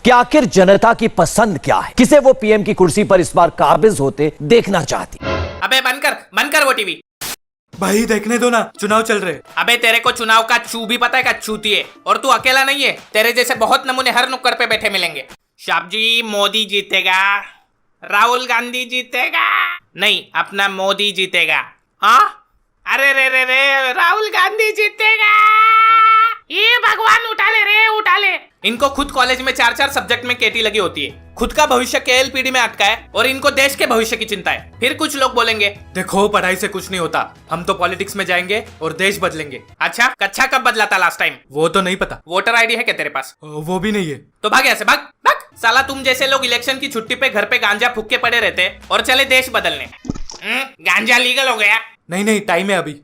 कि आखिर जनता की पसंद क्या है, किसे वो पीएम की कुर्सी पर इस बार काबिज होते देखना चाहती। अबे बंद कर वो टीवी। भाई देखने दो ना, चुनाव चल रहे। अबे तेरे को चुनाव का चू भी पता है, का चूती है। और तू अकेला नहीं है, तेरे जैसे बहुत नमूने हर नुक्कड़ पे बैठे मिलेंगे। शाब जी, मोदी जीतेगा, राहुल गांधी जीतेगा, नहीं अपना मोदी जीतेगा। हाँ, अरे रे रे रे, राहुल गांधी जीतेगा। ये भगवान उठा ले रे, उठा ले। इनको खुद कॉलेज में 4-4 सब्जेक्ट में केटी लगी होती है, खुद का भविष्य केएलपीडी में अटका है और इनको देश के भविष्य की चिंता है। फिर कुछ लोग बोलेंगे देखो पढ़ाई से कुछ नहीं होता, हम तो पॉलिटिक्स में जाएंगे और देश बदलेंगे। अच्छा, कच्चा कब बदला था लास्ट टाइम? वो तो नहीं पता। वोटर आईडी है क्या तेरे पास? वो भी नहीं है। तो भाग यहाँ से, भाग भाग। साला तुम जैसे लोग इलेक्शन की छुट्टी पे घर पे गांजा फूक के पड़े रहते और चले देश बदलने। गांजा लीगल हो गया? नहीं, टाइम है अभी।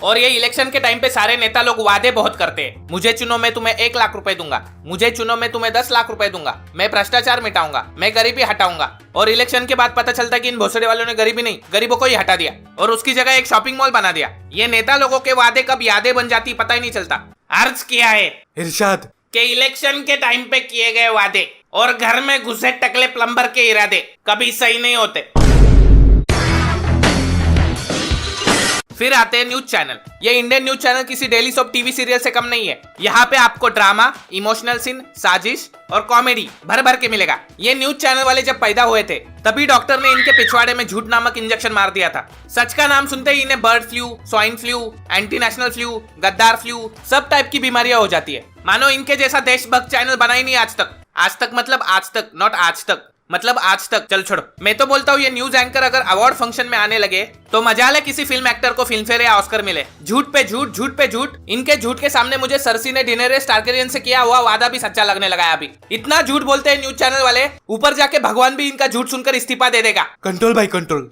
और ये इलेक्शन के टाइम पे सारे नेता लोग वादे बहुत करते हैं। मुझे चुनो, मैं तुम्हें 1 लाख रुपए दूंगा। मुझे चुनो, मैं तुम्हें 10 लाख रुपए दूंगा। मैं भ्रष्टाचार मिटाऊंगा, मैं गरीबी हटाऊंगा। और इलेक्शन के बाद पता चलता कि इन भोसड़े वालों ने गरीबी नहीं, गरीबों को ही हटा दिया और उसकी जगह एक शॉपिंग मॉल बना दिया। ये नेता लोगों के वादे कब यादें बन जाती पता ही नहीं चलता। अर्ज किया है इरशाद कि इलेक्शन के टाइम पे किए गए वादे और घर में घुसे टकले प्लम्बर के इरादे कभी सही नहीं होते। फिर आते हैं न्यूज चैनल। ये इंडियन न्यूज चैनल किसी डेली सोप टीवी सीरियल से कम नहीं है। यहाँ पे आपको ड्रामा, इमोशनल सीन, साजिश और कॉमेडी भर भर के मिलेगा। ये न्यूज चैनल वाले जब पैदा हुए थे तभी डॉक्टर ने इनके पिछवाड़े में झूठ नामक इंजेक्शन मार दिया था। सच का नाम सुनते ही इन्हें bird flu, swine flu, anti national flu, गद्दार फ्लू, सब टाइप की बीमारियां हो जाती है। मानो इनके जैसा देशभक्त चैनल बना ही नहीं आज तक। आज तक मतलब आज तक, नॉट आज तक मतलब आज तक। चल छोड़ो, मैं तो बोलता हूँ ये न्यूज एंकर अगर अवार्ड फंक्शन में आने लगे तो मजा ले किसी फिल्म एक्टर को फिल्म फेयर या ऑस्कर मिले। झूठ पे झूठ, झूठ पे झूठ। इनके झूठ के सामने मुझे सरसी ने डिनेरेस टारगेरियन से किया हुआ वादा भी सच्चा लगने लगा है अभी। इतना झूठ बोलते हैं न्यूज चैनल वाले, ऊपर जाके भगवान भी इनका झूठ सुनकर इस्तीफा दे देगा। कंट्रोल भाई कंट्रोल।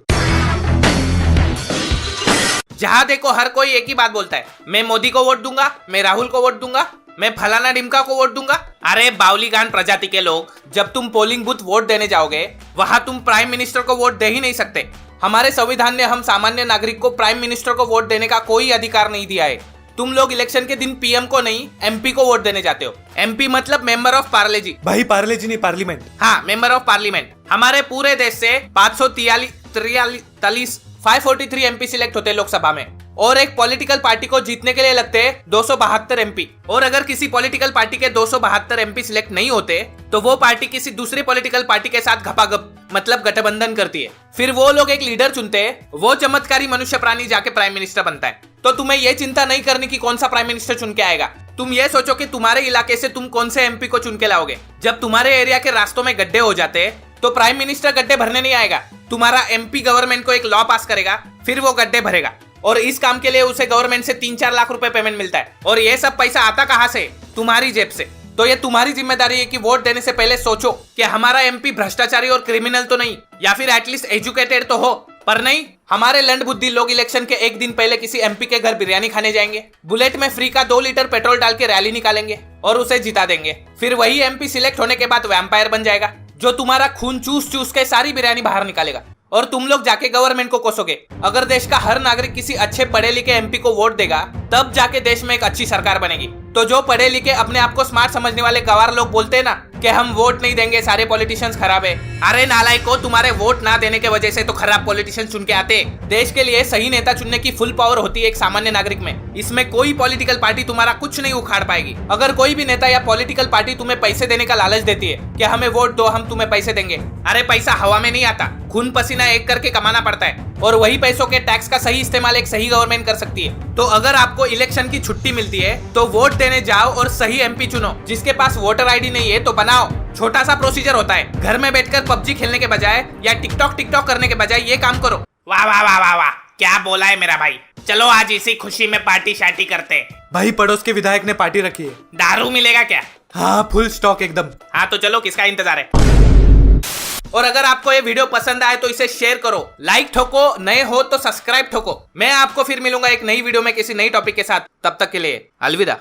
जहां देखो हर कोई एक ही बात बोलता है, मैं मोदी को वोट दूंगा, मैं राहुल को वोट दूंगा, मैं फलाना डिमका को वोट दूंगा। अरे बावलीगान प्रजाति के लोग, जब तुम पोलिंग बूथ वोट देने जाओगे वहां तुम प्राइम मिनिस्टर को वोट दे ही नहीं सकते। हमारे संविधान ने हम सामान्य नागरिक को प्राइम मिनिस्टर को वोट देने का कोई अधिकार नहीं दिया है। तुम लोग इलेक्शन के दिन पीएम को नहीं, एमपी को वोट देने जाते हो। एमपी मतलब मेंबर ऑफ पार्लेजी। भाई पार्लेजी नहीं, पार्लियामेंट। हाँ, मेंबर ऑफ पार्लियामेंट। हमारे पूरे देश से 543 एमपी सिलेक्ट होते हैं लोकसभा में और एक पॉलिटिकल पार्टी को जीतने के लिए लगते हैं 272 एमपी। और अगर किसी पॉलिटिकल पार्टी के 272 एमपी सिलेक्ट नहीं होते तो वो पार्टी किसी दूसरी पॉलिटिकल पार्टी के साथ घपाघप मतलब गठबंधन करती है। फिर वो लोग एक लीडर चुनते हैं, वो चमत्कारी मनुष्य प्राणी जाके प्राइम मिनिस्टर बनता है। तो तुम्हें ये चिंता नहीं करनी कि कौन सा प्राइम मिनिस्टर चुन के आएगा। तुम ये सोचो कि तुम्हारे इलाके से तुम कौन से एमपी को चुन के लाओगे। जब तुम्हारे एरिया के रास्तों में गड्ढे हो जाते हैं तो प्राइम मिनिस्टर गड्ढे भरने नहीं आएगा, तुम्हारा एमपी गवर्नमेंट को एक लॉ पास करेगा, फिर वो गड्ढे भरेगा। और इस काम के लिए उसे गवर्नमेंट से 3-4 लाख रुपए पेमेंट मिलता है। और ये सब पैसा आता कहां से? तुम्हारी जेब से। तो ये तुम्हारी जिम्मेदारी है कि वोट देने से पहले सोचो कि हमारा एमपी भ्रष्टाचारी और क्रिमिनल तो नहीं, या फिर एटलीस्ट एजुकेटेड तो हो। पर नहीं, हमारे लंड बुद्धि लोग इलेक्शन के एक दिन पहले किसी एमपी के घर बिरयानी खाने जाएंगे, बुलेट में फ्री का 2 लीटर पेट्रोल डाल के रैली निकालेंगे और उसे जिता देंगे। फिर वही एमपी सिलेक्ट होने के बाद वैम्पायर बन जाएगा जो तुम्हारा खून चूस चूस के सारी बिरयानी बाहर निकालेगा। और तुम लोग जाके गवर्नमेंट को कोसोगे। अगर देश का हर नागरिक किसी अच्छे पढ़े लिखे एमपी को वोट देगा तब जाके देश में एक अच्छी सरकार बनेगी। तो जो पढ़े लिखे अपने आप को स्मार्ट समझने वाले गवार लोग बोलते हैं ना कि हम वोट नहीं देंगे, सारे पॉलिटिशियंस खराब है। अरे नालायको, तुम्हारे वोट ना देने के वजह से तो खराब पॉलिटिशियंस चुन के आते। देश के लिए सही नेता चुनने की फुल पावर होती है एक सामान्य नागरिक में। इसमें कोई पॉलिटिकल पार्टी तुम्हारा कुछ नहीं उखाड़ पाएगी। अगर कोई भी नेता या पॉलिटिकल पार्टी तुम्हें पैसे देने का लालच देती है कि हमें वोट दो, हम तुम्हें पैसे देंगे, अरे पैसा हवा में नहीं आता, खून पसीना एक करके कमाना पड़ता है। और वही पैसों के टैक्स का सही इस्तेमाल एक सही गवर्नमेंट कर सकती है। तो अगर आपको इलेक्शन की छुट्टी मिलती है तो वोट देने जाओ और सही एमपी चुनो। जिसके पास वोटर आईडी नहीं है तो बनाओ। छोटा सा प्रोसीजर होता है, घर में बैठकर पबजी खेलने के बजाय या टिकटॉक करने के बजाय ये काम करो। वाह वाह वाह वाह वाह, क्या बोला है मेरा भाई। चलो आज इसी खुशी में पार्टी शार्टी करते हैं। भाई पड़ोस के विधायक ने पार्टी रखी है। दारू मिलेगा क्या? हाँ, फुल स्टॉक एकदम। हाँ तो चलो, किसका इंतजार है। और अगर आपको ये वीडियो पसंद आए तो इसे शेयर करो, लाइक ठोको, नए हो तो सब्सक्राइब ठोको। मैं आपको फिर मिलूंगा एक नई वीडियो में किसी नई टॉपिक के साथ। तब तक के लिए अलविदा।